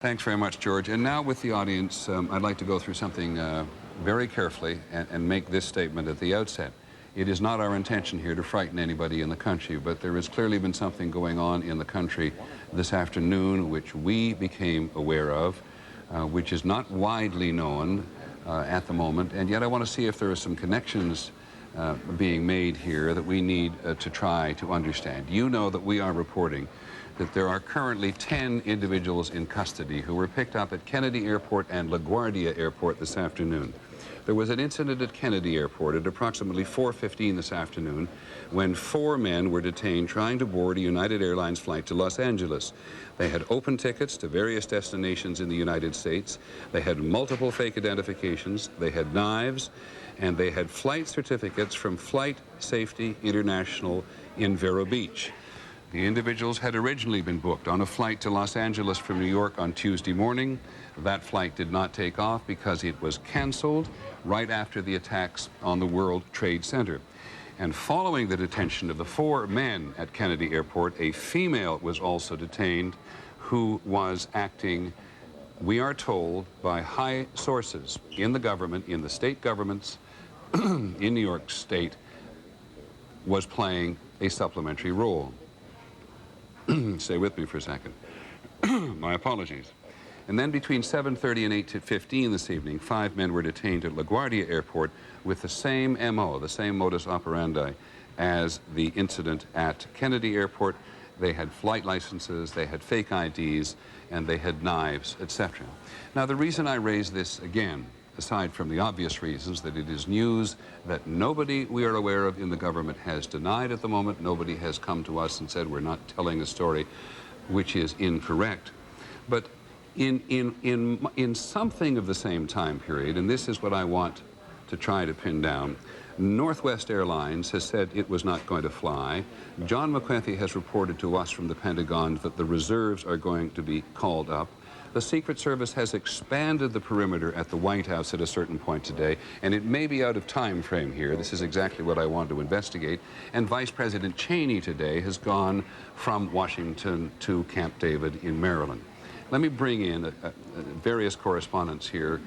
Thanks very much, George. And now with the audience, I'd like to go through something very carefully and make this statement at the outset. It is not our intention here to frighten anybody in the country, but there has clearly been something going on in the country this afternoon which we became aware of, which is not widely known at the moment, and yet I want to see if there are some connections being made here that we need to try to understand. You know that we are reporting that there are currently 10 individuals in custody who were picked up at Kennedy Airport and LaGuardia Airport this afternoon. There was an incident at Kennedy Airport at approximately 4:15 this afternoon when 4 men were detained trying to board a United Airlines flight to Los Angeles. They had open tickets to various destinations in the United States. They had multiple fake identifications. They had knives, and they had flight certificates from Flight Safety International in Vero Beach. The individuals had originally been booked on a flight to Los Angeles from New York on Tuesday morning. That flight did not take off because it was canceled right after the attacks on the World Trade Center. And following the detention of the 4 men at Kennedy Airport, a female was also detained who was acting, we are told, by high sources in the government, in the state governments in New York State, was playing a supplementary role. Stay with me for a second. My apologies. And then between 7:30 and 8:15 this evening, 5 men were detained at LaGuardia Airport with the same MO, the same modus operandi as the incident at Kennedy Airport. They had flight licenses, they had fake IDs, and they had knives, etc. Now, the reason I raise this again, aside from the obvious reasons that it is news that nobody we are aware of in the government has denied at the moment, nobody has come to us and said we're not telling a story which is incorrect. But in something of the same time period, and this is what I want to try to pin down, Northwest Airlines has said it was not going to fly. John McCarthy has reported to us from the Pentagon that the reserves are going to be called up. The Secret Service has expanded the perimeter at the White House at a certain point today, and it may be out of time frame here. This is exactly what I want to investigate. And Vice President Cheney today has gone from Washington to Camp David in Maryland. Let me bring in various correspondents here